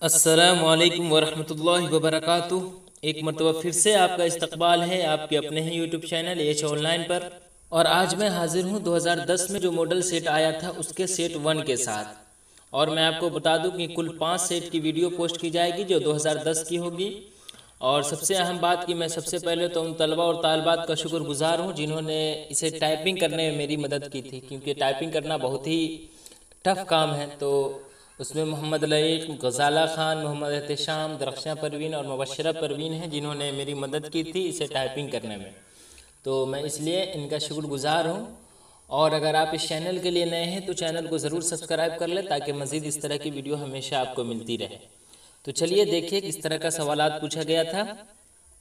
अस्सलामुअलैकुम वरहमतुल्लाहि वबरकातुह। एक मरतबा फिर से आपका इस्तकबाल है आपके अपने ही यूट्यूब चैनल एच ऑनलाइन पर। और आज मैं हाजिर हूँ 2010 में जो मॉडल सेट आया था उसके सेट 1 के साथ। और मैं आपको बता दूं कि कुल 5 सेट की वीडियो पोस्ट की जाएगी जो 2010 की होगी। और सबसे अहम बात कि मैं सबसे पहले तो उन तलबा और तालबात का शुक्रगुजार हूँ जिन्होंने इसे टाइपिंग करने में मेरी मदद की थी, क्योंकि टाइपिंग करना बहुत ही टफ़ काम है। तो उसमें मोहम्मद लईक, गज़ाला ख़ान, मोहम्मद एहतशाम, दरख्शां परवीन और मुबशरा परवीन हैं जिन्होंने मेरी मदद की थी इसे टाइपिंग करने में। तो मैं इसलिए इनका शुक्रगुजार हूँ। और अगर आप इस चैनल के लिए नए हैं तो चैनल को ज़रूर सब्सक्राइब कर लें ताकि मज़ीद इस तरह की वीडियो हमेशा आपको मिलती रहे। तो चलिए देखिए किस तरह का सवालात पूछा गया था।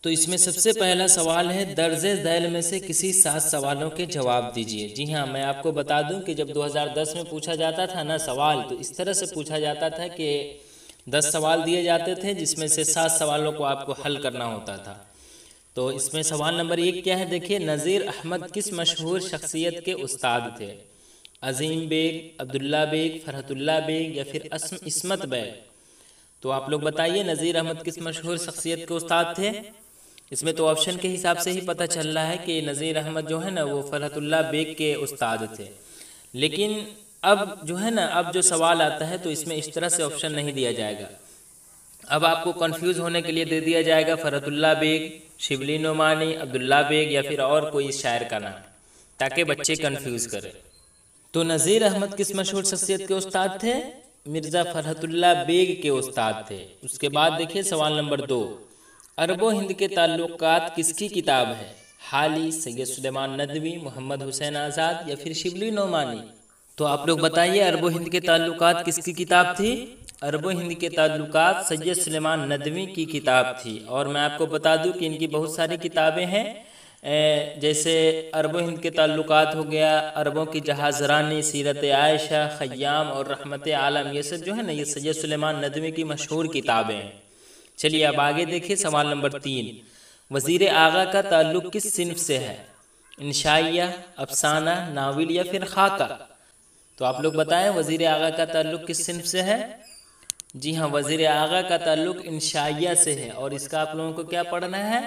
तो इसमें सबसे पहला सवाल है, दर्जे दैल में से किसी 7 सवालों के जवाब दीजिए। जी हाँ, मैं आपको बता दूं कि जब 2010 में पूछा जाता था ना सवाल, तो इस तरह से पूछा जाता था कि 10 सवाल दिए जाते थे जिसमें से 7 सवालों को आपको हल करना होता था। तो इसमें सवाल नंबर 1 क्या है, देखिए, नज़ीर अहमद किस मशहूर शख्सियत के उस्ताद थे? अजीम बेग, अब्दुल्ला बेग, फरहतुल्ला बेग या फिर इस्मत बेग? तो आप लोग बताइए, नज़ीर अहमद किस मशहूर शख्सियत के उस्ताद थे? इसमें तो ऑप्शन के हिसाब से ही पता चल रहा है कि नज़ीर अहमद जो है ना वो फरहतुल्ला बेग के उस्ताद थे। लेकिन अब जो है ना, अब जो सवाल आता है तो इसमें इस तरह से ऑप्शन नहीं दिया जाएगा। अब आपको कंफ्यूज होने के लिए दे दिया जाएगा फरहतुल्ला बेग, शिबली नोमानी, अब्दुल्ला बेग या फिर और कोई शायर का नाम, ताकि बच्चे कंफ्यूज करें। तो नज़ीर अहमद किस मशहूर शख्सियत के उस्ताद थे? मिर्ज़ा फरहतुल्ला बेग के उस्ताद थे। उसके बाद देखिए सवाल नंबर 2, अरबो हिंद के ताल्लुकात किसकी किताब है? हाली, सैयद सुलेमान नदवी, मोहम्मद हुसैन आज़ाद या फिर शिबली नोमानी? तो आप लोग बताइए, अरबो हिंद के ताल्लुकात किसकी किताब थी? अरबो हिंद के ताल्लुकात सैयद सुलेमान नदवी की किताब थी। और मैं आपको बता दूं कि इनकी बहुत सारी किताबें हैं, जैसे अरबो हिंद के ताल्लुकात हो गया, अरबों की जहाज़रानी, सीरत आयशा, ख़य्याम और रहमत आलम, ये सब जो है ना ये सैयद सुलेमान नदवी की मशहूर किताबें हैं। चलिए अब आगे देखिए सवाल नंबर 3, वज़ीर आगा का ताल्लुक़ किस सिन्फ से है? इंशाइया, अफसाना, नाविल या फिर खाका? तो आप लोग बताएं, वज़ीर आगा का ताल्लुक़ किस सिन्फ से है? जी हाँ, वज़ीर आगा का ताल्लुक़ इंशाइया से है। और इसका आप लोगों को क्या पढ़ना है?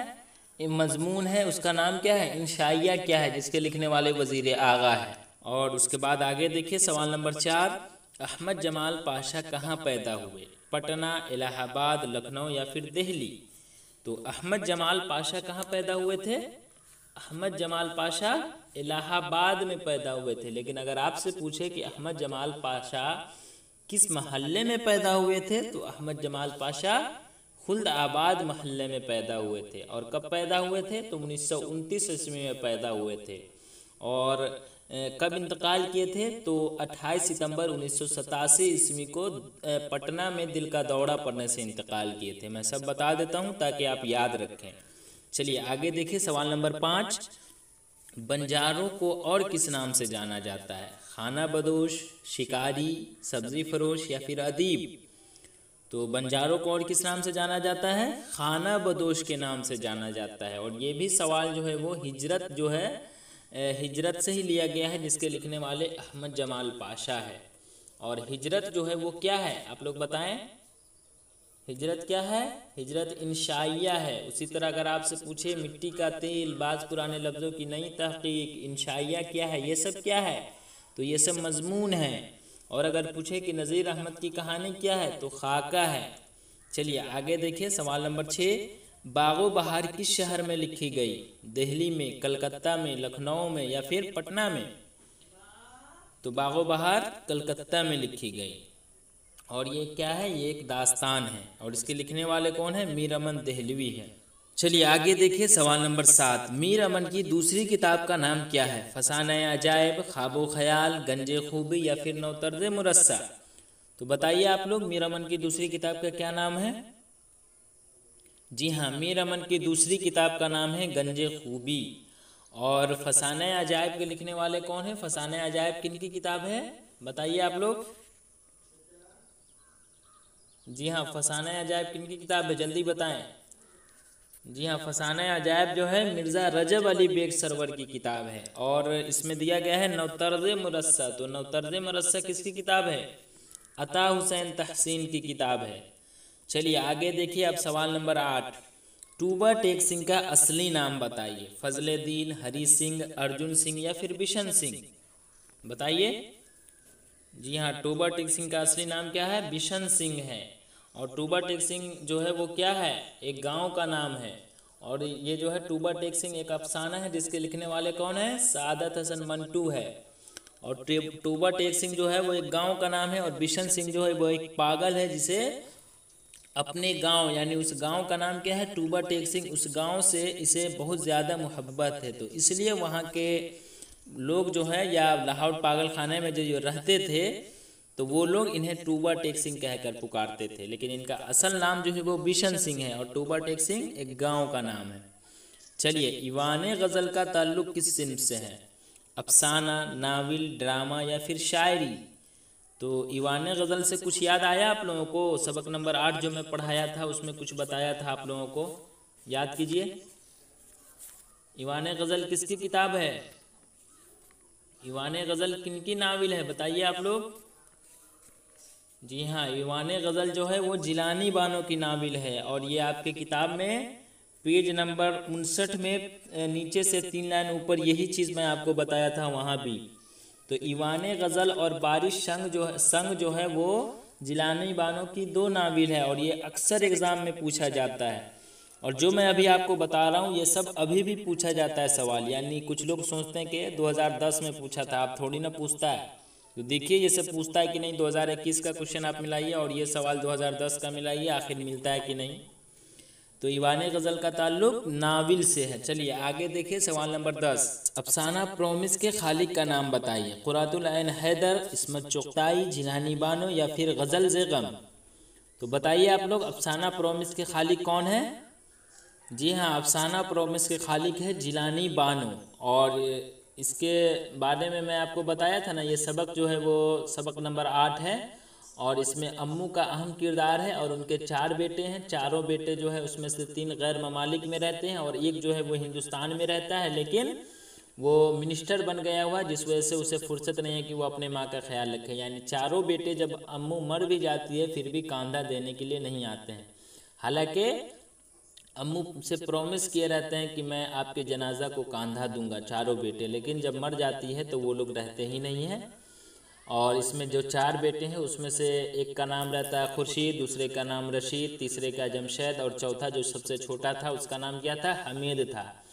मजमून है, उसका नाम क्या है? इंशाइया क्या है, जिसके लिखने वाले वज़ीर आगा है। और उसके बाद आगे देखिए सवाल नंबर 4, अहमद जमाल पाशा कहाँ पैदा हुए? पटना, इलाहाबाद, लखनऊ या फिर दिल्ली? तो अहमद जमाल पाशा कहाँ पैदा हुए थे? अहमद जमाल पाशा इलाहाबाद में पैदा हुए थे। लेकिन अगर आपसे पूछे कि अहमद जमाल पाशा किस महल्ले में पैदा हुए थे, तो अहमद जमाल पाशा खुल्द आबाद महल्ले में पैदा हुए थे। और कब पैदा हुए थे? तो 1929 ईस्वी में पैदा हुए थे। और कब इंतकाल किए थे? तो 28 सितंबर 1987 ईस्वी को पटना में दिल का दौरा पड़ने से इंतकाल किए थे। मैं सब बता देता हूँ ताकि आप याद रखें। चलिए आगे देखिए सवाल नंबर 5, बंजारों को और किस नाम से जाना जाता है? खाना बदोश, शिकारी, सब्जी फरोश या फिर अदीब? तो बंजारों को और किस नाम से जाना जाता है? खाना बदोश के नाम से जाना जाता है। और ये भी सवाल जो है वो हिजरत जो है हिजरत से ही लिया गया है, जिसके लिखने वाले अहमद जमाल पाशा है। और हिजरत जो है वो क्या है, आप लोग बताएं, हिजरत क्या है? हिजरत इंशाइया है। उसी तरह अगर आपसे पूछे मिट्टी का तेल, बाज पुराने लफ्ज़ों की नई तहकीक, इंशाइया क्या है, ये सब क्या है? तो ये सब मजमून है। और अगर पूछे कि नज़ीर अहमद की कहानी क्या है, तो खाका है। चलिए आगे देखिए सवाल नंबर 6, बागो बहार किस शहर में लिखी गई? दिल्ली में, कलकत्ता में, लखनऊ में या फिर पटना में? तो बागो बहार कलकत्ता में लिखी गई। और ये क्या है? ये एक दास्तान है। और इसके लिखने वाले कौन है? मीर अमन देहलवी है। चलिए आगे देखिए सवाल नंबर 7, मीर अमन की दूसरी किताब का नाम क्या है? फसाना अजायब, ख्वाबो ख्याल, गंजे खूबी या फिर नौतर्ज मुरस्सा? तो बताइए आप लोग, मीर अमन की दूसरी किताब का क्या नाम है? जी हाँ, मीर अमन की दूसरी किताब का नाम है गंजे खूबी। और फसाना अजायब के लिखने वाले कौन है? फसाना अजायब किन की किताब है, बताइए आप लोग। जी हाँ, फसाना अजायब किन की किताब है, जल्दी बताएं। जी हाँ, फसाना अजायब जो है मिर्ज़ा रजब अली बेग सरवर की किताब है। और इसमें दिया गया है नौतर्ज मुरस्सा। तो नौतर्ज मुरस्सा किसकी किताब है? अता हुसैन तहसीन की किताब है। चलिए आगे देखिए अब सवाल नंबर 8। टूबा टेक सिंह का असली नाम बताइए। फजलेदीन, हरी सिंह, अर्जुन सिंह या फिर बिशन सिंह, बताइए। जी हाँ, टूबा टेक सिंह का असली नाम क्या है? बिशन सिंह है। और टूबा टेक सिंह जो है वो क्या है? एक गांव का नाम है। और ये जो है टूबा टेक सिंह एक अफसाना है जिसके लिखने वाले कौन है? सादत हसन मंटू है। और टूबा टेक सिंह जो है वो एक गांव का नाम है। और बिशन सिंह जो है वो एक पागल है जिसे अपने गांव यानी उस गांव का नाम क्या है? टूबा टेक सिंह। उस गांव से इसे बहुत ज़्यादा मोहब्बत है, तो इसलिए वहाँ के लोग जो है या लाहौर पागल खाने में जो रहते थे तो वो लोग इन्हें टूबा टेक सिंह कहकर पुकारते थे। लेकिन इनका असल नाम जो है वो बिशन सिंह है और टूबा टेक सिंह एक गांव का नाम है। चलिए, ईवान गज़ल का ताल्लुक किस सिंफ से है? अफसाना, नावल, ड्रामा या फिर शायरी? तो ईवान गज़ल से कुछ याद आया आप लोगों को? सबक नंबर 8 जो मैं पढ़ाया था उसमें कुछ बताया था आप लोगों को, याद कीजिए। ईवान गज़ल किसकी किताब है? ईवान गज़ल किनकी नावल है बताइए आप लोग। जी हाँ, ईवान गज़ल जो है वो जिलानी बानो की नावल है। और ये आपके किताब में पेज नंबर 59 में नीचे से 3 लाइन ऊपर यही चीज़ मैं आपको बताया था वहाँ भी। तो ईवान गज़ल और बारिश संग जो है वो जिलानी बानो की 2 नावल है और ये अक्सर एग्ज़ाम में पूछा जाता है। और जो मैं अभी आपको बता रहा हूँ ये सब अभी भी पूछा जाता है सवाल। यानी कुछ लोग सोचते हैं कि 2010 में पूछा था, आप थोड़ी ना पूछता है। तो देखिए ये सब पूछता है कि नहीं। 2021 का क्वेश्चन आप मिलाइए और ये सवाल 2010 का मिलाइए, आखिर मिलता है कि नहीं। तो ईवान गज़ल का ताल्लुक नाविल से है। चलिए आगे देखिए सवाल नंबर 10। अफसाना प्रोमिस के खालिक का नाम बताइए। कुरातुल ऐन हैदर, इस्मत चुगताई, जिलानी बानो या फिर गज़ल ज़े गम? तो बताइए आप लोग, अफसाना प्रोमिस के खालिक कौन है? जी हाँ, अफसाना प्रोमिस के खालिक है जिलानी बानो। और इसके बारे में मैं आपको बताया था ना, ये सबक जो है वो सबक नंबर 8 है। और इसमें अम्मू का अहम किरदार है और उनके 4 बेटे हैं। चारों बेटे जो है उसमें से 3 गैर ममालिक में रहते हैं और एक जो है वो हिंदुस्तान में रहता है, लेकिन वो मिनिस्टर बन गया हुआ, जिस वजह से उसे फुर्सत नहीं है कि वो अपने माँ का ख्याल रखे। यानी चारों बेटे जब अम्मू मर भी जाती है फिर भी कांधा देने के लिए नहीं आते हैं। हालांकि अम्मू से प्रॉमिस किए रहते हैं कि मैं आपके जनाजा को कांधा दूंगा, चारों बेटे, लेकिन जब मर जाती है तो वो लोग रहते ही नहीं हैं। और इसमें जो 4 बेटे हैं उसमें से एक का नाम रहता है खुर्शीद, दूसरे का नाम रशीद, तीसरे का जमशेद और चौथा जो सबसे छोटा था उसका नाम क्या था? हमीद था।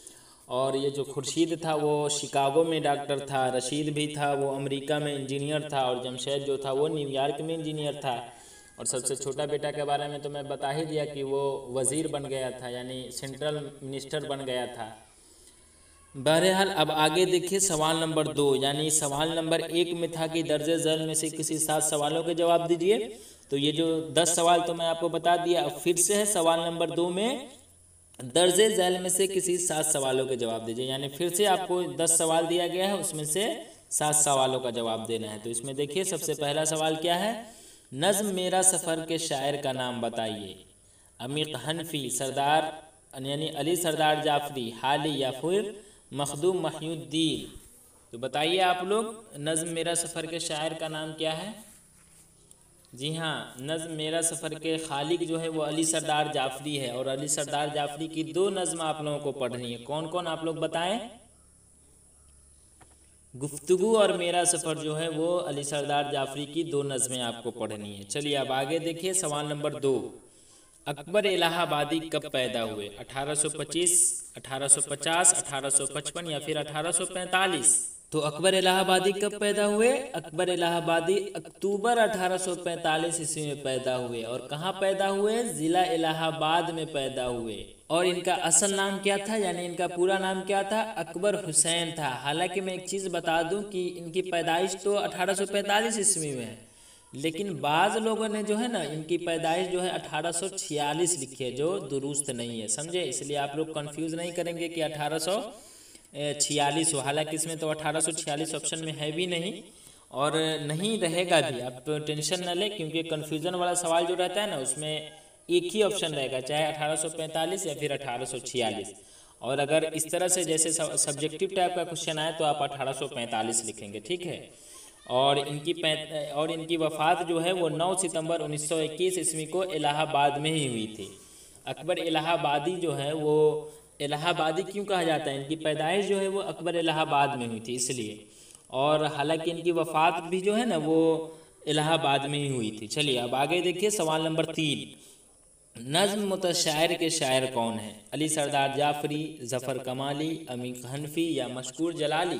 और ये जो खुर्शीद था वो शिकागो में डॉक्टर था, रशीद भी था वो अमेरिका में इंजीनियर था और जमशेद जो था वो न्यूयॉर्क में इंजीनियर था। और सबसे छोटा बेटा के बारे में तो मैं बता ही दिया कि वो वज़ीर बन गया था, यानी सेंट्रल मिनिस्टर बन गया था। बहरहाल अब आगे देखिए सवाल नंबर 2। यानी सवाल नंबर 1 में था कि दर्जे ज़ैल में से किसी 7 सवालों के जवाब दीजिए। तो ये जो 10 सवाल तो मैं आपको बता दिया, अब फिर से है सवाल नंबर 2 में दर्जे झैल में से किसी 7 सवालों के जवाब दीजिए। यानी फिर से आपको 10 सवाल दिया गया है, उसमें से 7 सवालों का जवाब देना है। तो इसमें देखिए सबसे पहला सवाल क्या है? नज़्म मेरा सफ़र के शायर का नाम बताइए। अमीक हनफी, सरदार यानी अली सरदार जाफरी, हाली या फिर मखदूम महिउद्दीन? तो बताइए आप लोग, नज़्म मेरा सफ़र के शायर का नाम क्या है? जी हाँ, नज़्म मेरा सफ़र के खालिक जो है वो अली सरदार जाफरी है। और अली सरदार जाफरी की 2 नज़्म आप लोगों को पढ़नी है। कौन कौन आप लोग बताएं? गुफ्तगू और मेरा सफ़र जो है वो अली सरदार जाफरी की 2 नज़में आपको पढ़नी है। चलिए अब आगे देखिए सवाल नंबर 2। अकबर इलाहाबादी कब पैदा हुए? 1825, 1850, 1855 या फिर 1845? तो अकबर इलाहाबादी कब पैदा हुए? अकबर इलाहाबादी अक्टूबर 1845 ईस्वी में पैदा हुए। और कहाँ पैदा हुए? ज़िला इलाहाबाद में पैदा हुए। और इनका असल नाम क्या था? यानी इनका पूरा नाम क्या था? अकबर हुसैन था। हालांकि मैं एक चीज़ बता दूं कि इनकी पैदाइश तो 1845 ईस्वी में है, लेकिन बाज़ लोगों ने जो है ना इनकी पैदाइश जो है 1846 लिखी है, जो दुरुस्त नहीं है, समझे? इसलिए आप लोग कंफ्यूज नहीं करेंगे कि 1846 हो। हालांकि इसमें तो 1846 ऑप्शन में है भी नहीं और नहीं रहेगा भी। आप टेंशन न लें, क्योंकि कन्फ्यूज़न वाला सवाल जो रहता है ना उसमें एक ही ऑप्शन रहेगा, चाहे 1845 या फिर 1846। और अगर इस तरह से जैसे सब्जेक्टिव टाइप का क्वेश्चन आए तो आप 1845 लिखेंगे, ठीक है? और इनकी वफ़ात जो है वो 9 सितंबर 1921 ईस्वी को इलाहाबाद में ही हुई थी। अकबर इलाहाबादी जो है वो इलाहाबादी क्यों कहा जाता है, इनकी पैदाइश जो है वो अकबर इलाहाबाद में हुई थी इसलिए, और हालांकि इनकी वफ़ात भी जो है ना वो इलाहाबाद में ही हुई थी। चलिए अब आगे देखिए सवाल नंबर 3, नज़्म मुतशायर के शायर कौन है? अली सरदार जाफरी, ज़फ़र कमाली, अमीर हनफी या मशकूर जलाली?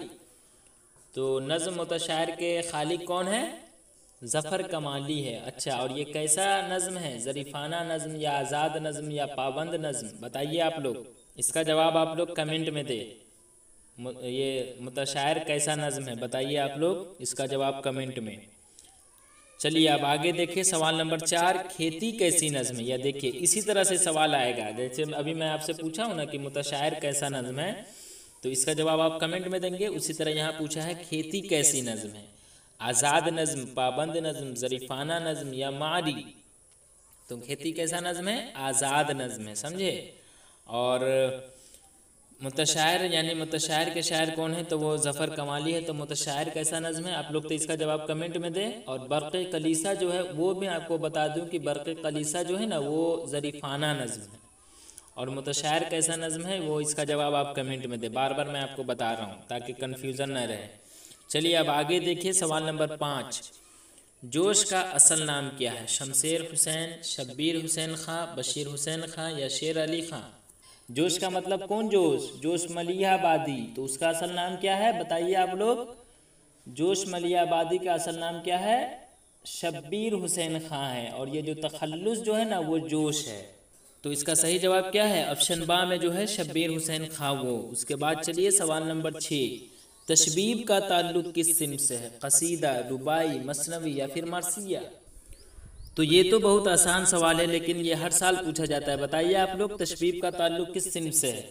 तो नज़्म मुतशायर के खालिक कौन है? ज़फ़र कमाली है। अच्छा, और ये कैसा नज़्म है? ज़रीफ़ाना नज़्म या आज़ाद नज़्म या पाबंद नज़्म? बताइए आप लोग, इसका जवाब आप लोग कमेंट में दे। ये मुतशायर कैसा नज़्म है बताइए आप लोग, इसका जवाब कमेंट में। चलिए अब आगे देखिए सवाल नंबर 4, खेती कैसी नज़्म है? या देखिए इसी तरह से सवाल आएगा, जैसे अभी मैं आपसे पूछा हूँ ना कि मुतशायर कैसा नज़्म है, तो इसका जवाब आप कमेंट में देंगे। उसी तरह यहाँ पूछा है खेती कैसी नज़्म है? आज़ाद नज़्म, पाबंद नज़्म, ज़रीफ़ाना नज़्म या मारी? तो खेती कैसा नज़्म है? आज़ाद नज़्म है, समझे। और मुतशायर यानी मुतशायर के शायर कौन है? तो वो ज़फ़र कमाली है। तो मुतशायर कैसा नज़्म है? आप लोग तो इसका जवाब कमेंट में दें। और बर्क़ कलीसा जो है वो भी आपको बता दूं कि बर्क़ कलीसा जो है ना वो ज़रीफ़ाना नज़्म है, और मुतशायर कैसा नज़्म है वो इसका जवाब आप कमेंट में दें। बार बार मैं आपको बता रहा हूँ ताकि कन्फ्यूज़न न रहे। चलिए अब आगे देखिए सवाल नंबर 5, जोश का असल नाम क्या है? शमशेर हुसैन, शब्बीर हुसैन खां, बशीर हुसैन खां या शेर अली खां? जोश का मतलब कौन जोश? जोश मलियाबादी। तो उसका असल नाम क्या है बताइए आप लोग? जोश मलियाबादी का असल नाम क्या है? शब्बीर हुसैन खां है। और ये जो तखल्लुस जो है ना वो जोश है। तो इसका सही जवाब क्या है? ऑप्शन बा में जो है शब्बीर हुसैन खां वो। उसके बाद चलिए सवाल नंबर 6, तशबीब का ताल्लुक किस सिम्त से है? कसीदा, रुबाई, मसनवी या फिर मरसिया? तो ये तो बहुत आसान सवाल है लेकिन ये हर साल पूछा जाता है। बताइए आप लोग तशबीब का ताल्लुक किस सिम्त से है?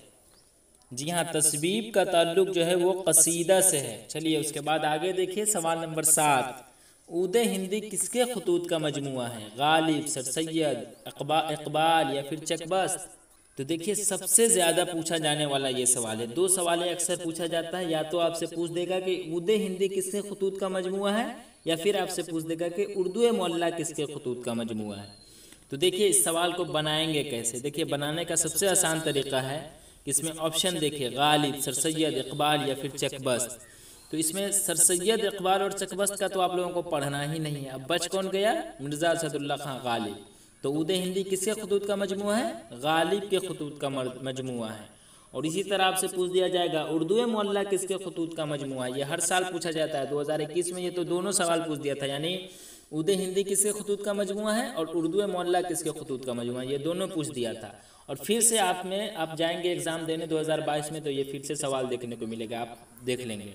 जी हाँ, तशबीब का ताल्लुक जो है वो कसीदा से है। चलिए उसके बाद आगे देखिए सवाल नंबर 7, ऊद हिंदी किसके खतूत का मजमुआ है? गालिब, सर सैयद, इकबाल या फिर चकबस्त? तो देखिए सबसे ज़्यादा पूछा जाने वाला ये सवाल है। 2 सवाल अक्सर पूछा जाता है, या तो आपसे पूछ देगा कि ऊद हिंदी किसके खतूत का मजमुआ है, या फिर आपसे पूछ देगा कि उर्दू मोहल्ला किसके खतूत का मजमुआ है। तो देखिए इस सवाल को बनाएंगे कैसे? देखिए बनाने का सबसे आसान तरीका है कि इसमें ऑप्शन देखिए, गालिब, सर सैयद, इकबाल या फिर चकबस्त। तो इसमें सर सैयद, इकबाल और चकबस्त का तो आप लोगों को पढ़ना ही नहीं है। अब बच कौन गया? मिर्ज़ा असदुल्ला खां गालिब। तो ऊद हिंदी किसके खतूत का मजमुआ है? गालिब के खतूत का मजमुआ है। और इसी तरह आपसे पूछ दिया जाएगा उर्दू मोहल्ला किसके खतूत का मजमुआ है? ये हर साल पूछा जाता है। 2021 में ये तो दोनों सवाल पूछ दिया था, यानी ऊद हिंदी किसके खतूत का मजमुआ है और उर्दू मोहल्ला किसके खतूत का मजमुआ है, ये दोनों पूछ दिया था। और फिर से आप जाएंगे एग्ज़ाम देने 2022 में, तो ये फिर से सवाल देखने को मिलेगा, आप देख लेंगे।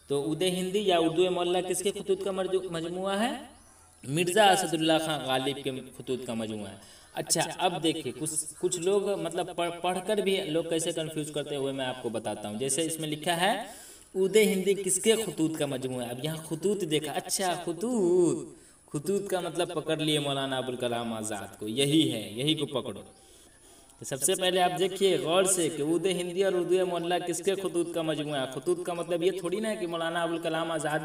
तो ऊद हिंदी या उर्दू मोहल्ला किसके खतूत का मजमुआ है? मिर्ज़ा असदुल्ला खां गालिब के खतूत का मजमुआ है। अच्छा, अब देखिए कुछ लोग मतलब पढ़कर भी लोग कैसे कंफ्यूज करते हुए मैं आपको बताता हूँ। जैसे इसमें लिखा है ऊद हिंदी किसके खतूत का मजमुआ है। अब यहाँ खतूत देखा, अच्छा खतूत का मतलब पकड़ लिए मौलाना अबुल कलाम आज़ाद को, यही है, यही को पकड़ो। तो सबसे पहले आप देखिए गौर से कि ऊद हिंदी और उर्दू मोहल्ला किसके खतूत का मजमुआ है। खतूत का मतलब ये थोड़ी ना है कि मौलाना अबुल कलाम आज़ाद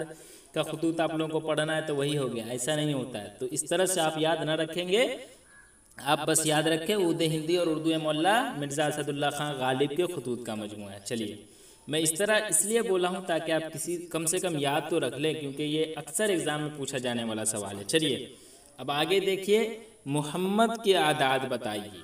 का खतूत आप लोगों को पढ़ना है तो वही हो गया, ऐसा नहीं होता है। तो इस तरह से आप याद ना रखेंगे, आप बस याद रखें ऊद हिंदी और उर्दू मोहल्ला मिर्ज़ा असदुल्ला खां गालिब के खतूत का मजमुआ है। चलिए मैं इस तरह इसलिए बोला हूँ ताकि आप कम से कम याद तो रख लें, क्योंकि ये अक्सर एग्ज़ाम में पूछा जाने वाला सवाल है। चलिए अब आगे देखिए, मोहम्मद के आदाद बताइए,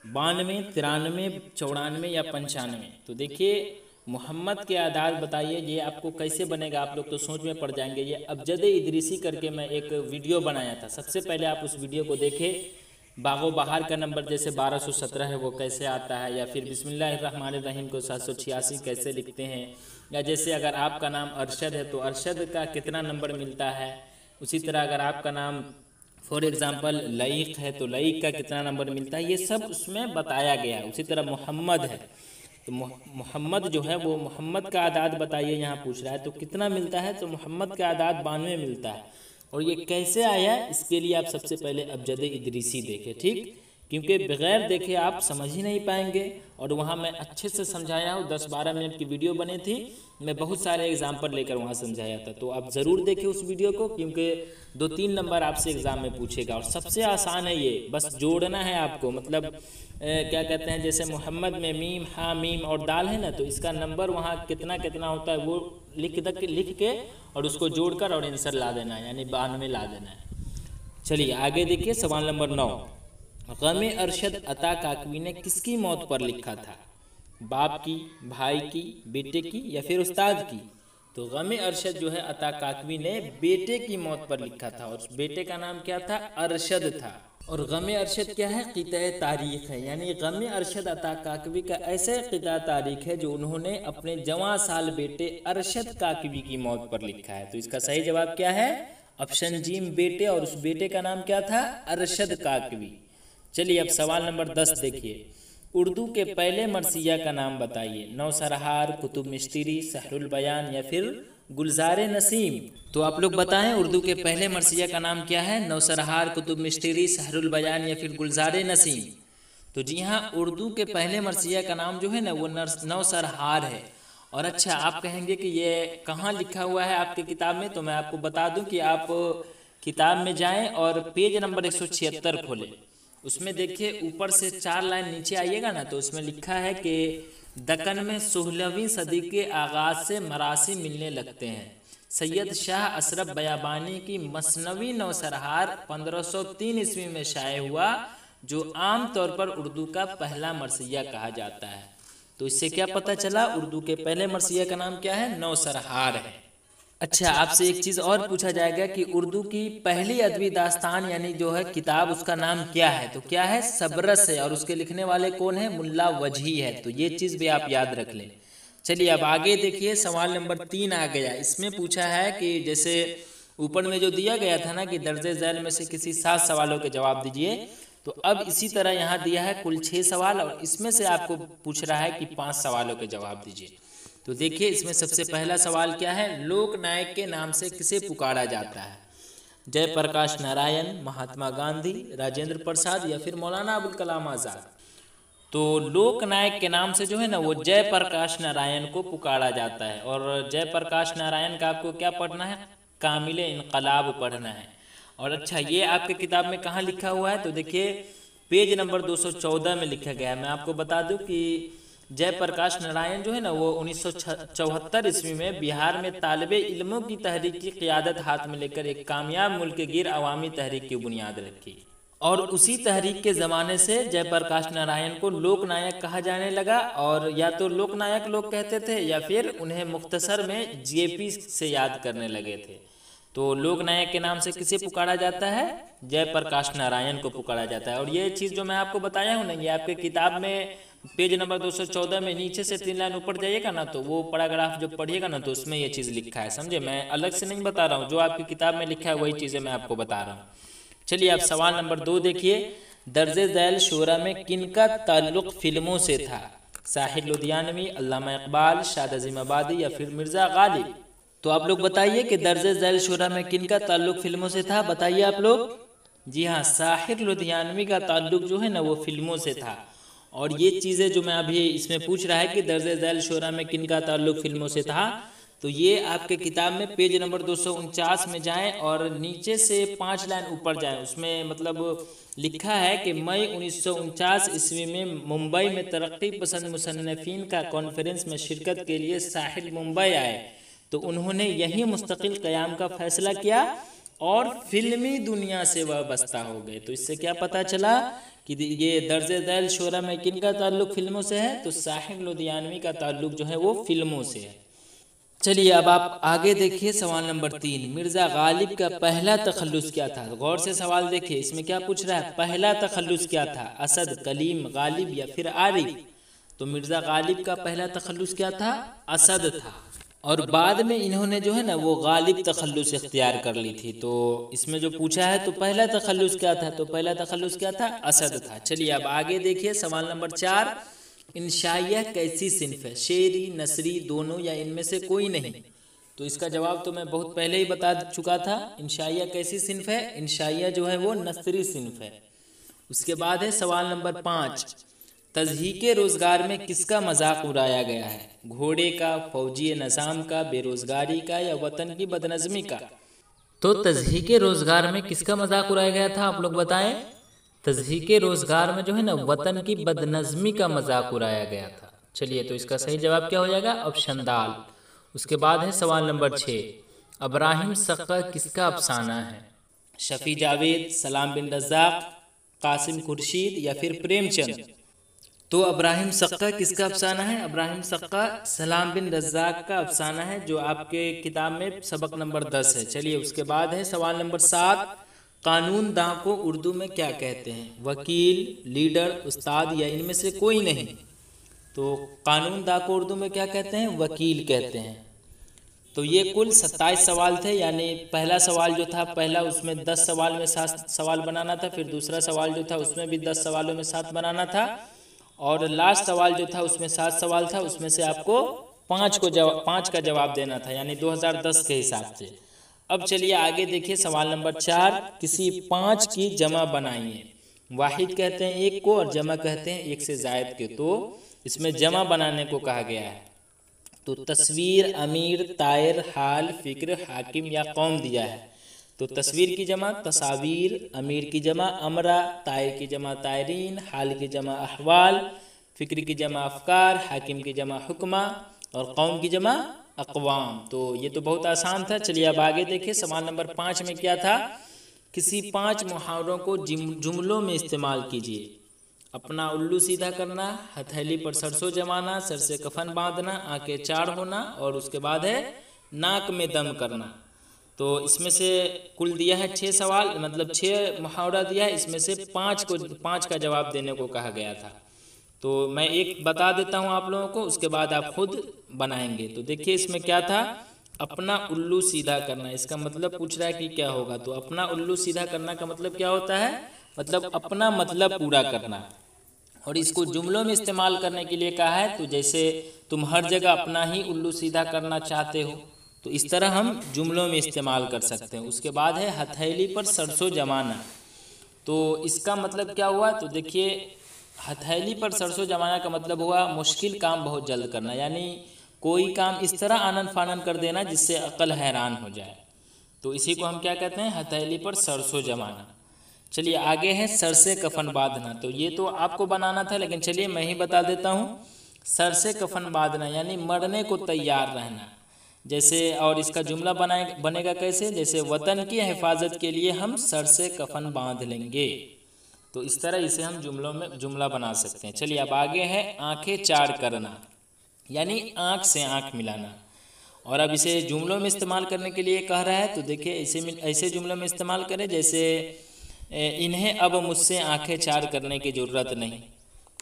92, 93, 94 या 95? तो देखिए मोहम्मद के आदाद बताइए, ये आपको कैसे बनेगा आप लोग तो सोच में पड़ जाएंगे। ये अबजद इदरीसी करके मैं एक वीडियो बनाया था, सबसे पहले आप उस वीडियो को देखें। बागो बहार का नंबर जैसे 1217 है वो कैसे आता है, या फिर बिस्मिल्लाहिर्रहमानिर्रहीम को 786 कैसे लिखते हैं, या जैसे अगर आपका नाम अरशद है तो अरशद का कितना नंबर मिलता है। उसी तरह अगर आपका नाम फॉर एग्ज़ाम्पल लईक है तो लईक का कितना नंबर मिलता है, ये सब उसमें बताया गया है। उसी तरह मोहम्मद है तो मोहम्मद जो है वो मोहम्मद का आदाद बताइए, यहाँ पूछ रहा है तो कितना मिलता है, तो मोहम्मद का आदाद 92 मिलता है। और ये कैसे आया इसके लिए आप सबसे पहले अबजद इदरीसी देखें, ठीक। क्योंकि बगैर देखे आप समझ ही नहीं पाएंगे। और वहाँ मैं अच्छे से समझाया हूँ, 10-12 मिनट की वीडियो बनी थी, मैं बहुत सारे एग्जाम्पल लेकर वहाँ समझाया था। तो आप ज़रूर देखें उस वीडियो को, क्योंकि 2-3 नंबर आपसे एग्ज़ाम में पूछेगा। और सबसे आसान है ये, बस जोड़ना है आपको। मतलब क्या कहते हैं, जैसे मोहम्मद में मीम, हा, मीम और दाल है ना, तो इसका नंबर वहाँ कितना कितना होता है वो लिख के और उसको जोड़कर और आंसर ला देना है, यानी 92 ला देना है। चलिए आगे देखिए सवाल नंबर 9। गमे अरशद अता काकवी ने किसकी मौत पर लिखा था? बाप की, भाई की, बेटे की या फिर उस्ताद की? तो गमे अरशद जो है अता काकवी ने बेटे की मौत पर लिखा था, और बेटे का नाम क्या था? अरशद था। और गमे अरशद क्या है? क़िता तारीख़ है, यानी गमे अरशद अता काकवी का ऐसे क़िता तारीख़ है जो उन्होंने अपने जवां साल बेटे अरशद काकवी की मौत पर लिखा है। तो इसका सही जवाब क्या है? ऑप्शन जीम, बेटे, और उस बेटे का नाम क्या था? अरशद काकवी। चलिए अब सवाल नंबर 10 देखिए। उर्दू के पहले मरसिया का नाम बताइए। नौसरहार, कुतुब मिश्तरी, सहरुल बयान या फिर गुलजार नसीम? तो आप लोग बताएं उर्दू के पहले मरसिया का नाम क्या है? नौसरहार, कुतुब मिश्तरी, सहरुल बयान या फिर गुलजार नसीम? तो जी हाँ, उर्दू के पहले मरसिया का नाम जो है ना वो नौसरहार है। और अच्छा, आप कहेंगे कि ये कहाँ लिखा हुआ है आपके किताब में? तो मैं आपको बता दूं कि आप किताब में जाएं और पेज नंबर 176 खोलें। उसमें देखिए ऊपर से 4 लाइन नीचे आइएगा ना, तो उसमें लिखा है कि दक्कन में 16वीं सदी के आगाज़ से मरासी मिलने लगते हैं। सैयद शाह अशरफ बयाबानी की मसनवी नौसरहार 1503 ईस्वी में शाये हुआ, जो आम तौर पर उर्दू का पहला मरसिया कहा जाता है। तो इससे क्या पता चला? उर्दू के पहले मरसिया का नाम क्या है? नौसरहार है। अच्छा, आपसे एक चीज़ और पूछा जाएगा कि उर्दू की पहली अदबी दास्तान यानी जो है किताब, उसका नाम क्या है? तो क्या है? सबरस है। और उसके लिखने वाले कौन है? मुल्ला वजही है। तो ये चीज़ भी आप याद रख लें। चलिए अब आगे देखिए, सवाल नंबर 3 आ गया। इसमें पूछा है कि जैसे ऊपर में जो दिया गया था ना कि दर्जे झैल में से किसी 7 सवालों के जवाब दीजिए, तो अब इसी तरह यहाँ दिया है कुल 6 सवाल, और इसमें से आपको पूछ रहा है कि 5 सवालों के जवाब दीजिए। तो देखिए इसमें सबसे पहला सवाल क्या है? लोक नायक के नाम से किसे पुकारा जाता है? जयप्रकाश नारायण, महात्मा गांधी, राजेंद्र प्रसाद या फिर मौलाना अबुल कलाम आज़ाद? तो लोक नायक के नाम से जो है ना वो जयप्रकाश नारायण को पुकारा जाता है। और जयप्रकाश नारायण का आपको क्या पढ़ना है? कामिल इनकलाब पढ़ना है। और अच्छा, ये आपके किताब में कहाँ लिखा हुआ है? तो देखिए पेज नंबर 214 में लिखा गया है। मैं आपको बता दूं कि जयप्रकाश नारायण जो है ना वो 1974 ईस्वी में बिहार में तालिबे इल्मों की तहरीक की क़ियादत हाथ में लेकर एक कामयाब मुल्क गिर अवामी तहरीक की बुनियाद रखी। और उसी तहरीक के ज़माने से जयप्रकाश नारायण को लोकनायक कहा जाने लगा। और या तो लोकनायक लोग कहते थे या फिर उन्हें मुख्तसर में जेपी से याद करने लगे थे। तो लोकनायक के नाम से किसे पुकारा जाता है? जयप्रकाश नारायण को पुकारा जाता है। और ये चीज़ जो मैं आपको बताया हूँ ना, ये आपके किताब में पेज नंबर 214 में नीचे से 3 लाइन ऊपर जाइएगा ना, तो वो पैराग्राफ जब पढ़िएगा ना तो उसमें ये चीज़ लिखा है। समझे? मैं अलग से नहीं बता रहा हूँ, जो आपकी किताब में लिखा है वही चीज़ें मैं आपको बता रहा हूँ। चलिए अब सवाल नंबर 2 देखिए। दर्जे झैल शोरा में किनका ताल्लुक़ फिल्मों से था? साहिर लुधियानवी, अल्लामा इकबाल, शाद अज़ीम आबादी या फिर मिर्ज़ा गालिब? तो आप लोग बताइए कि दर्जे झैल शोरा में किनका ताल्लुक़ फिल्मों से था? बताइए आप लोग। जी हाँ, साहिर लुधियानवी का ताल्लुक़ जो है ना वो फिल्मों से था। और ये चीज़ें जो मैं अभी इसमें पूछ रहा है कि दर्जे झैल शोरा में किनका ताल्लुक़ फिल्मों से था, तो ये आपके किताब में पेज नंबर 249 में जाएं और नीचे से 5 लाइन ऊपर जाएं। उसमें मतलब लिखा है कि मई 1949 ईस्वी में मुंबई में तरक्की पसंद मुसन्निफ़ीन का कॉन्फ्रेंस में शिरकत के लिए साहिर मुंबई आए, तो उन्होंने यही मुस्तकिल क़याम का फैसला किया और फिल्मी दुनिया से वाबस्ता हो गए। तो इससे क्या पता चला कि ये दर्जे झैल शोरा में किनका ताल्लुक़ फिल्मों से है? तो साहिर लुधियानवी का ताल्लुक़ जो है वो फिल्मों से है। चलिए अब आप आगे देखिए सवाल नंबर 3। मिर्ज़ा गालिब का पहला तखल्लुस क्या था? गौर से सवाल देखिए, इसमें क्या पूछ रहा है? पहला तखल्लुस क्या था? असद, कलीम, गालिब या फिर आरिफ? तो मिर्ज़ा गालिब का पहला तखल्लुस क्या था? असद था। और बाद में इन्होंने जो है ना वो गालिब तखल्लुस इख्तियार कर ली थी। तो इसमें जो पूछा है तो पहला तखल्लुस क्या था? तो पहला तखल्लुस क्या था? असद था। चलिए अब आगे देखिए सवाल नंबर 4। इंशाइया कैसी सिन्फ है? शेरी, नसरी, दोनों या इनमें से कोई नहीं? तो इसका जवाब तो मैं बहुत पहले ही बता चुका था। इंशाइया कैसी सिन्फ है? इंशाइया जो है वो नसरी सिन्फ है। उसके बाद है सवाल नंबर 5, तज़हीके रोजगार में किसका मजाक उड़ाया गया है? घोड़े का, फौजी निज़ाम का, बेरोजगारी का या वतन की बदनज़मी का? तो तज़हीके रोजगार में किसका मजाक उड़ाया गया था, आप लोग बताएं। तज़हीके रोजगार में जो है ना वतन की बदनज़मी का मजाक उड़ाया गया था। चलिए, तो इसका सही जवाब क्या हो जाएगा? ऑप्शन दाल। उसके बाद है सवाल नंबर 6, अब्राहिम सक्का किसका अफसाना है? शफी जावेद, सलाम बिन रज़ाक, कासिम खुर्शीद या फिर प्रेमचंद? तो अब्राहिम सक्का किसका अफसाना है? अब्राहिम सक्का सलाम बिन रज़ाक का अफसाना है, जो आपके किताब में सबक नंबर 10 है। चलिए, उसके बाद है सवाल नंबर 7, कानून दां को उर्दू में क्या कहते हैं? वकील, लीडर, उस्ताद या इनमें से कोई नहीं? तो कानून दां को उर्दू में क्या कहते हैं? वकील कहते हैं। तो ये कुल 27 सवाल थे, यानी पहला सवाल जो था पहला उसमें 10 सवाल में 7 सवाल बनाना था, फिर दूसरा सवाल जो था उसमें भी 10 सवालों में 7 बनाना था, और लास्ट सवाल जो था उसमें 7 सवाल था, उसमें से आपको 5 का जवाब देना था, यानी 2010 के हिसाब से। अब चलिए आगे देखिए, सवाल नंबर 4, किसी 5 की जमा बनाइए। वाहिद कहते हैं 1 को और जमा कहते हैं 1 से ज़ायद के, तो इसमें जमा बनाने को कहा गया है। तो तस्वीर, अमीर, तायर, हाल, फिक्र, हाकिम या कौम दिया है। तो तस्वीर की जमा तस्वीर, अमीर की जमा अमरा, तायर की जमा तायरीन, हाल की जमा अहवाल, फिक्र की जमा अफकार, हाकिम की जमा हुक्मा और कौम की जमा अक़वाम। तो ये तो बहुत आसान था। चलिए अब आगे देखिए, सवाल नंबर 5 में क्या था? किसी 5 मुहावरों को जुमलों में इस्तेमाल कीजिए। अपना उल्लू सीधा करना, हथेली पर सरसों जमाना, सर से कफन बांधना, आंखें चार होना, और उसके बाद है नाक में दम करना। तो इसमें से कुल दिया है 6 सवाल, मतलब 6 मुहावरा दिया है, इसमें से 5 का जवाब देने को कहा गया था। तो मैं एक बता देता हूं आप लोगों को, उसके बाद आप खुद बनाएंगे। तो देखिए इसमें क्या था? अपना उल्लू सीधा करना, इसका मतलब पूछ रहा है कि क्या होगा। तो अपना उल्लू सीधा करना का मतलब क्या होता है? मतलब अपना मतलब पूरा करना, और इसको जुमलों में इस्तेमाल करने के लिए कहा है। तो जैसे तुम हर जगह अपना ही उल्लू सीधा करना चाहते हो, तो इस तरह हम जुमलों में इस्तेमाल कर सकते हैं। उसके बाद है हथेली पर सरसों जमाना। तो इसका मतलब क्या हुआ? तो देखिए, हथेली पर सरसों जमाना का मतलब हुआ मुश्किल काम बहुत जल्द करना, यानी कोई काम इस तरह आनन फानन कर देना जिससे अक्ल हैरान हो जाए। तो इसी को हम क्या कहते हैं? हथेली पर सरसों जमाना। चलिए आगे है सर से कफन बांधना। तो ये तो आपको बनाना था, लेकिन चलिए मैं ही बता देता हूँ। सर से कफन बांधना यानी मरने को तैयार रहना। जैसे, और इसका जुमला बनेगा कैसे? जैसे वतन की हिफाजत के लिए हम सर से कफन बांध लेंगे। तो इस तरह इसे हम जुमलों में जुमला बना सकते हैं। चलिए अब आगे है आंखें चार करना, यानी आंख से आंख मिलाना। और अब इसे जुमलों में इस्तेमाल करने के लिए कह रहा है। तो देखिए ऐसे जुमलों में इस्तेमाल करें जैसे इन्हें अब मुझसे आंखें चार करने की ज़रूरत नहीं।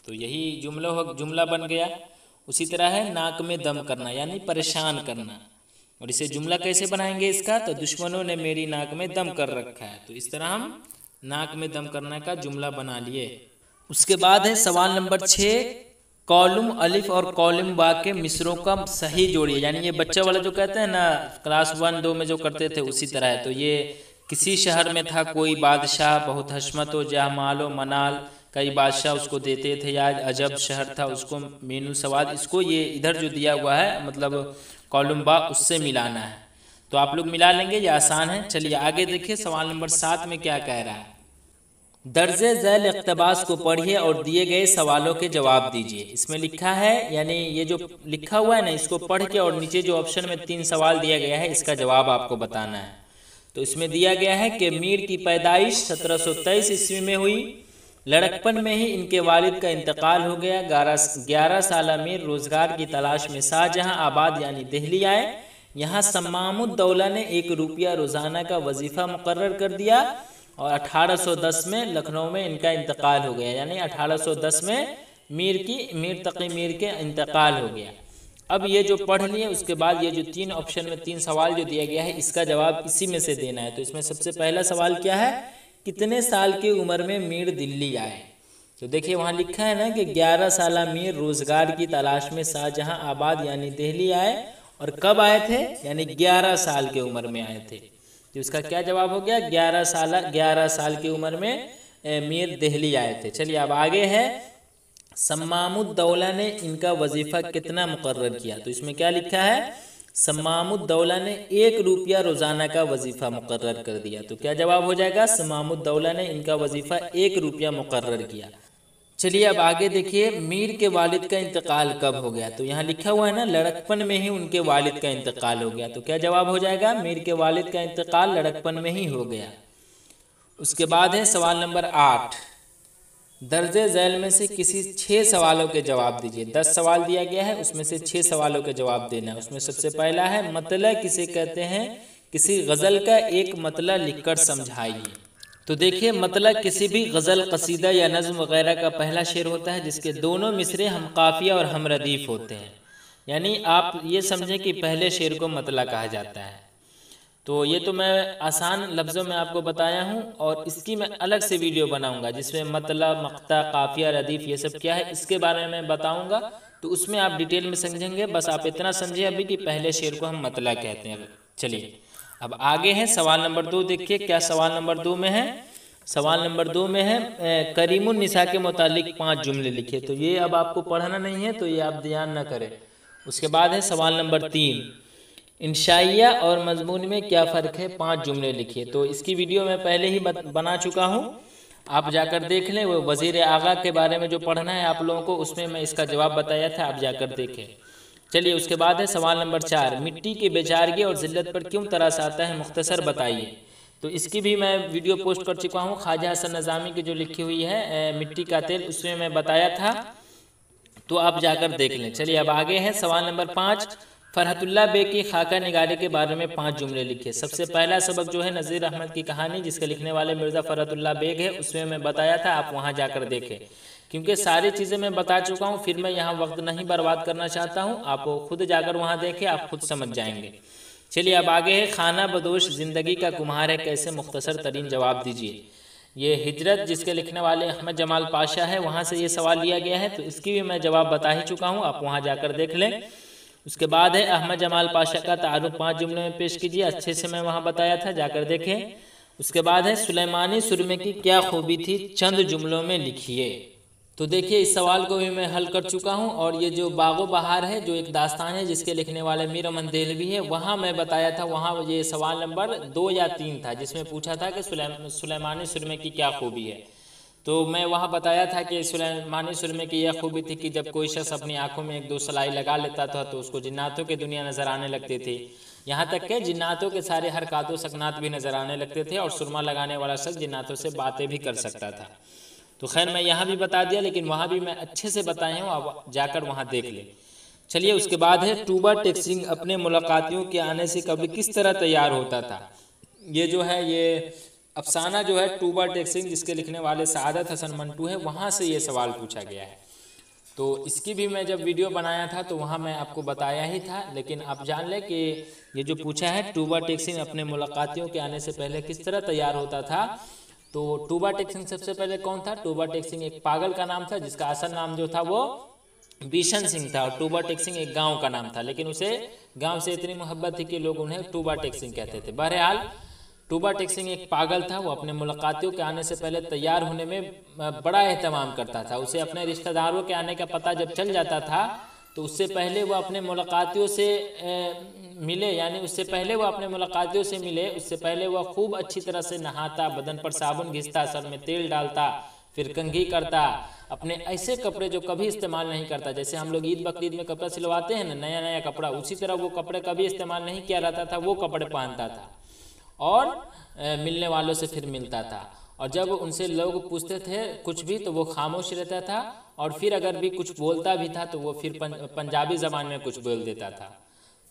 तो यही जुमला बन गया। उसी तरह है नाक में दम करना, यानी परेशान करना। और इसे जुमला कैसे बनाएंगे इसका? तो दुश्मनों ने मेरी नाक में दम कर रखा है। तो इस तरह हम नाक में दम करने का जुमला बना लिए। उसके बाद है सवाल नंबर 6, कॉलम अलिफ और कॉलम बा के मिसरों का सही जोड़िए। यानी ये बच्चा वाला जो कहते हैं ना, क्लास 1 2 में जो करते थे उसी तरह है। तो ये किसी शहर में था कोई बादशाह, बहुत हशमत व जमालो मनाल, कई बादशाह उसको देते थे याद, अजब शहर था उसको मीनू सवाद। इसको ये इधर जो दिया हुआ है मतलब कॉलम बा, उससे मिलाना है। तो आप लोग मिला लेंगे, ये आसान है। चलिए आगे देखिए, सवाल नंबर 7 में क्या कह रहा है? दर्जे झैल इक़्तिबास को पढ़िए और दिए गए सवालों के जवाब दीजिए। इसमें लिखा है, यानी ये जो लिखा हुआ है ना, इसको पढ़ के और नीचे जो ऑप्शन में 3 सवाल दिया गया है, इसका जवाब आपको बताना है। तो इसमें दिया गया है कि मीर की पैदाइश 1723 ईस्वी में हुई। लड़कपन में ही इनके वालिद का इंतकाल हो गया। 11 साल मीर रोजगार की तलाश में शाहजहां आबाद यानी दिल्ली आए। यहाँ सम्मामुद्दौला ने 1 रुपया रोजाना का वजीफा मुकर्रर कर दिया और 1810 में लखनऊ में इनका इंतकाल हो गया। यानी 1810 में मीर तकी मीर के इंतकाल हो गया। अब ये जो पढ़ लिए, उसके बाद ये जो 3 ऑप्शन में 3 सवाल जो दिया गया है, इसका जवाब इसी में से देना है। तो इसमें सबसे पहला सवाल क्या है? कितने साल की उम्र में मीर दिल्ली आए? तो देखिए वहाँ लिखा है ना कि 11 साल मीर रोजगार की तलाश में शाहजहां आबाद यानी दिल्ली आए। और कब आए थे? यानी 11 साल की उम्र में आए थे। तो इसका क्या जवाब हो गया? 11 साल की उम्र में मीर दिल्ली आए थे। चलिए अब आगे है, सम्मामुद्दौला ने इनका वजीफ़ा कितना मुकर्रर किया। तो इसमें क्या लिखा है, सम्मामुद्दौला ने 1 रुपया रोज़ाना का वजीफ़ा मुकर्रर कर दिया। तो क्या जवाब हो जाएगा, सम्मामुद्दौला ने इनका वजीफ़ा 1 रुपया मुकर्रर किया। चलिए अब आगे देखिए, मीर के वालिद का इंतकाल कब हो गया। तो यहाँ लिखा हुआ है ना, लड़कपन में ही उनके वालिद का इंतकाल हो गया। तो क्या जवाब हो जाएगा, मीर के वालिद का इंतकाल लड़कपन में ही हो गया। उसके बाद है सवाल नंबर 8, दर्जे झैल में से किसी 6 सवालों के जवाब दीजिए। 10 सवाल दिया गया है, उसमें से 6 सवालों के जवाब देना है। उसमें सबसे पहला है, मतला किसे कहते हैं, किसी गज़ल का एक मतला लिखकर समझाइए। तो देखिए, मतला किसी भी गज़ल, कसीदा या नज़्म वगैरह का पहला शेर होता है जिसके दोनों मिसरे हम काफिया और हम रदीफ होते हैं। यानी आप ये समझें कि पहले शेर को मतला कहा जाता है। तो ये तो मैं आसान लफ्ज़ों में आपको बताया हूँ, और इसकी मैं अलग से वीडियो बनाऊंगा जिसमें मतला, मक्ता, काफिया, रदीफ ये सब क्या है इसके बारे में बताऊंगा। तो उसमें आप डिटेल में समझेंगे। बस आप इतना समझिए अभी कि पहले शेर को हम मतला कहते हैं। चलिए अब आगे है सवाल नंबर 2। देखिए क्या सवाल नंबर 2 में है। सवाल नंबर 2 में है, करीमुन निसा के मुतालिक 5 जुमले लिखे। तो ये अब आपको पढ़ना नहीं है, तो ये आप ध्यान न करें। उसके बाद है सवाल नंबर 3, इंशाइया और मजमून में क्या फ़र्क है, 5 जुमले लिखिए। तो इसकी वीडियो मैं पहले ही बना चुका हूँ, आप जाकर देख लें। वो वज़ीर आगा के बारे में जो पढ़ना है आप लोगों को, उसमें मैं इसका जवाब बताया था, आप जाकर देखें। चलिए उसके बाद है सवाल नंबर 4, मिट्टी की बेचारगी और ज़िल्लत पर क्यों तरस आता है, मुख्तसर बताइए। तो इसकी भी मैं वीडियो पोस्ट कर चुका हूँ, ख्वाजा हसन नज़ामी की जो लिखी हुई है मिट्टी का तेल, उसमें मैं बताया था, तो आप जाकर देख लें। चलिए अब आगे है सवाल नंबर 5, फरहतुल्लाह बेग की खाका निगारी के बारे में 5 जुमले लिखे। सबसे पहला सबक जो है नज़ीर अहमद की कहानी, जिसके लिखने वाले मिर्ज़ा फरहतुल्लाह बेग है, उसमें मैं बताया था, आप वहाँ जाकर देखें। क्योंकि सारी चीज़ें मैं बता चुका हूँ, फिर मैं यहाँ वक्त नहीं बर्बाद करना चाहता हूँ। आप खुद जाकर वहाँ देखें, आप खुद समझ जाएंगे। चलिए अब आगे है, खाना बदोश ज़िंदगी का कुम्हार है, कैसे, मुख्तसर तरीन जवाब दीजिए। ये हिजरत जिसके लिखने वाले अहमद जमाल पाशा है, वहाँ से ये सवाल लिया गया है। तो इसकी भी मैं जवाब बता ही चुका हूँ, आप वहाँ जाकर देख लें। उसके बाद है, अहमद जमाल पाशा का तारुफ 5 जुमले में पेश कीजिए। अच्छे से मैं वहाँ बताया था, जाकर देखें। उसके बाद है, सुलेमानी सुरमे की क्या खूबी थी, चंद जुमलों में लिखिए। तो देखिए इस सवाल को भी मैं हल कर चुका हूँ। और ये जो बागो बहार है, जो एक दास्तान है जिसके लिखने वाले मीर अमन देहलवी है, वहाँ मैं बताया था, वहाँ ये सवाल नंबर 2 या 3 था, जिसमें पूछा था कि सुलेमानी सुरमे की क्या खूबी है। तो मैं वहाँ बताया था कि सुलेमानी सुरमे की यह खूबी थी कि जब कोई शख्स अपनी आंखों में 1-2 सलाई लगा लेता था तो उसको जिन्नातों की दुनिया नज़र आने लगती थी। यहाँ तक कि जिन्नातों के सारे हरकातों सकनात भी नज़र आने लगते थे, और सुरमा लगाने वाला शख्स जिन्नातों से बातें भी कर सकता था। तो खैर मैं यहाँ भी बता दिया, लेकिन वहाँ भी मैं अच्छे से बताए हूँ, आप जाकर वहाँ देख लें। चलिए उसके बाद है, टूबा टेक्सिंग अपने मुलाकातियों के आने से कभी किस तरह तैयार होता था। ये जो है ये अफसाना जो है टूबा टेक्सिंग, जिसके लिखने वाले सादत हसन मंटू है, वहाँ से ये सवाल पूछा गया है। तो इसकी भी मैं जब वीडियो बनाया था तो वहाँ मैं आपको बताया ही था, लेकिन आप जान लें कि ये जो पूछा है, टूबा टेक्सिंग अपने मुलाकातियों के आने से पहले किस तरह तैयार होता था। तो टूबा टेक्सिंग सबसे पहले कौन था, टूबा टेक्सिंग एक पागल का नाम था, जिसका असल नाम जो था वो बिशन सिंह था, और टूबा टेक्सिंग एक गाँव का नाम था, लेकिन उसे गाँव से इतनी मोहब्बत थी कि लोग उन्हें टूबा टेक्सिंग कहते थे। बहरहाल टूबा टेक्सिंग एक पागल था, वो अपने मुलाकातियों के आने से पहले तैयार होने में बड़ा एहतमाम करता था। उसे अपने रिश्तेदारों के आने का पता जब चल जाता था तो उससे पहले वो अपने मुलाकातियों से मिले, यानी उससे पहले वो अपने मुलाकातियों से मिले, उससे पहले वह खूब अच्छी तरह से नहाता, बदन पर साबुन घिसता, सर में तेल डालता, फिर कंघी करता, अपने ऐसे कपड़े जो कभी इस्तेमाल नहीं करता, जैसे हम लोग ईद बकरीद में कपड़ा सिलवाते हैं ना, नया नया कपड़ा, उसी तरह वो कपड़े कभी इस्तेमाल नहीं किया रहता था, वो कपड़े पहनता था और मिलने वालों से फिर मिलता था। और जब उनसे लोग पूछते थे कुछ भी तो वो खामोश रहता था, और फिर अगर भी कुछ बोलता भी था तो वो फिर पंजाबी ज़बान में कुछ बोल देता था।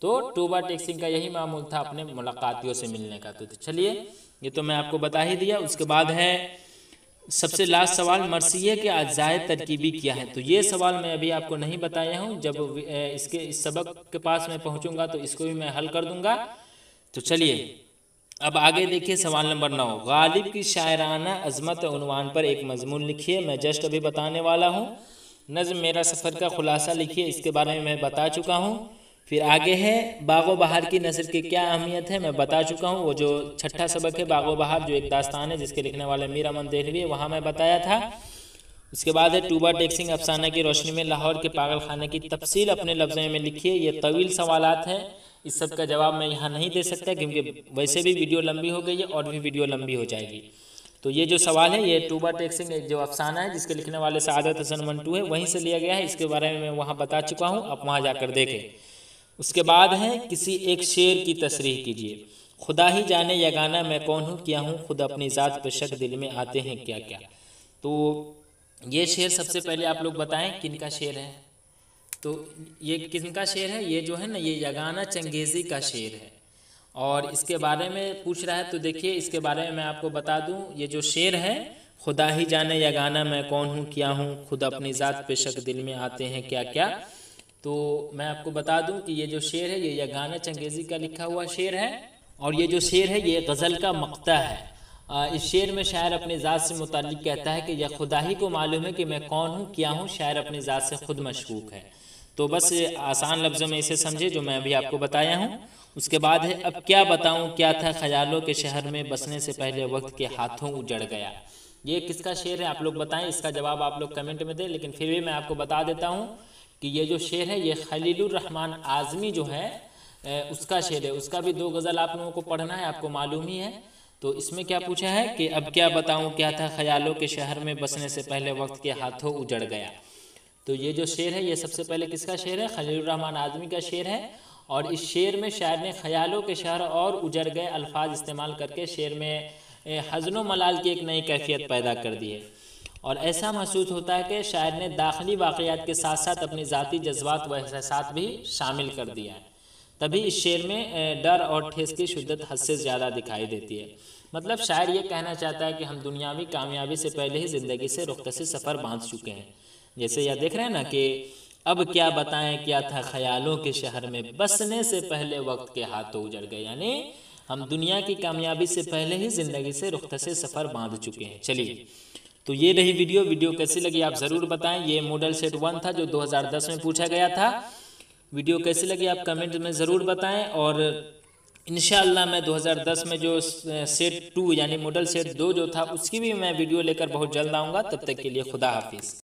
तो टूबा टेक्सिंग का यही मामूल था अपने मुलाकातियों से मिलने का। तो चलिए ये तो मैं आपको बता ही दिया। उसके बाद है सबसे लास्ट सवाल, मरसिये के अज्जाए तरकीबी क्या है। तो ये सवाल मैं अभी आपको नहीं बताया हूँ, जब इस सबक के पास मैं पहुँचूँगा तो इसको भी मैं हल कर दूँगा। तो चलिए अब आगे देखिए सवाल नंबर 9, गालिब की शायराना अज़मत उन्वान पर एक मजमून लिखिए। मैं जस्ट अभी बताने वाला हूँ। नज़्म मेरा सफ़र का खुलासा लिखिए, इसके बारे में मैं बता चुका हूँ। फिर आगे है बागो बहार की नस्र की क्या अहमियत है, मैं बता चुका हूँ। वो जो छठा सबक है बागो बहार, जो एक दास्तान है जिसके लिखने वाले मीर अमन देहलवी है, वहाँ मैं बताया था। उसके बाद है टूबा टेक्सिंग अफसाना की रोशनी में लाहौर के पागल खाने की तफसील अपने लफ्ज़ों में लिखिए। ये तवील सवालात हैं, इस सब का जवाब मैं यहाँ नहीं दे सकता क्योंकि वैसे भी वीडियो लंबी हो गई है और भी वीडियो लंबी हो जाएगी। तो ये जो सवाल है ये टूबा टेक्सिंग एक जो अफसाना है जिसके लिखने वाले सआदत हसन मंटू है, वहीं से लिया गया है। इसके बारे में मैं वहाँ बता चुका हूँ, आप वहाँ जाकर देखें। उसके बाद है किसी एक शेर की तशरीह कीजिए। खुदा ही जाने यगाना मैं कौन हूँ क्या हूँ, खुद अपनी ज़ात पे शक दिल में आते हैं क्या क्या। तो ये शेर सबसे पहले आप लोग बताएं किनका शेर है। तो ये किनका शेर है, ये जो है ना ये यगाना चंगेज़ी का शेर है और इसके बारे में पूछ रहा है। तो देखिए इसके बारे में मैं आपको बता दूं, ये जो शेर है खुदा ही जाने यगाना मैं कौन हूँ क्या हूँ, खुद अपनी ज़ात पे शक दिल में आते हैं क्या क्या। तो मैं आपको बता दूं कि ये जो शेर है ये यगाना चंगेज़ी का लिखा हुआ शेर है और ये जो शेर है ये गज़ल का मक्ता है। इस शेर में शायर अपनी ज़ात से मुताल्लिक कहता है कि यह खुदा ही को मालूम है कि मैं कौन हूँ क्या हूँ, शायर अपनी ज़ात से खुद मशकूक है। तो बस आसान लफ्ज़ों में इसे समझे जो मैं अभी आपको बताया हूँ। उसके बाद है अब क्या बताऊँ क्या था ख्यालों के शहर में, बसने से पहले वक्त के हाथों उजड़ गया। ये किसका शेर है आप लोग बताएं, इसका जवाब आप लोग कमेंट में दें। लेकिन फिर भी मैं आपको बता देता हूँ कि ये जो शेर है ये खलीलुर रहमान आज़मी जो है उसका शेर है। उसका भी 2 गज़ल आप लोगों को पढ़ना है, आपको मालूम ही है। तो इसमें क्या पूछा है कि अब क्या बताऊं क्या था ख्यालों के शहर में, बसने से पहले वक्त के हाथों उजड़ गया। तो ये जो शेर है ये सबसे पहले किसका शेर है, खलीलुर रहमान आज़मी का शेर है। और इस शेर में शायर ने ख्यालों के शहर और उजड़ गए अल्फाज इस्तेमाल करके शेर में हज़्न मलाल की एक नई कैफियत पैदा कर दी है। और ऐसा महसूस होता है कि शायर ने दाखिली वाक़यात के साथ साथ अपने ज़ाती जज्बात व एहसासात भी शामिल कर दिया है। तभी इस शेर में डर और ठेस की शिद्दत हद से ज़्यादा दिखाई देती है। मतलब शायर ये कहना चाहता है कि हम दुनियावी कामयाबी से पहले ही ज़िंदगी से रुख़्सती सफ़र बांध चुके हैं। जैसे यह देख रहे हैं ना कि अब क्या बताएं क्या था ख्यालों के शहर में, बसने से पहले वक्त के हाथों उजड़ गए। यानी हम दुनिया की कामयाबी से पहले ही ज़िंदगी से रुख़्सती सफ़र बांध चुके हैं। चलिए तो ये रही वीडियो कैसी लगी आप ज़रूर बताएं। ये मॉडल सेट 1 था जो 2010 में पूछा गया था। वीडियो कैसी लगी आप कमेंट में ज़रूर बताएं। और इंशाअल्लाह मैं 2010 में जो सेट 2 यानी मॉडल सेट 2 जो था उसकी भी मैं वीडियो लेकर बहुत जल्द आऊँगा। तब तक के लिए खुदा हाफिज़।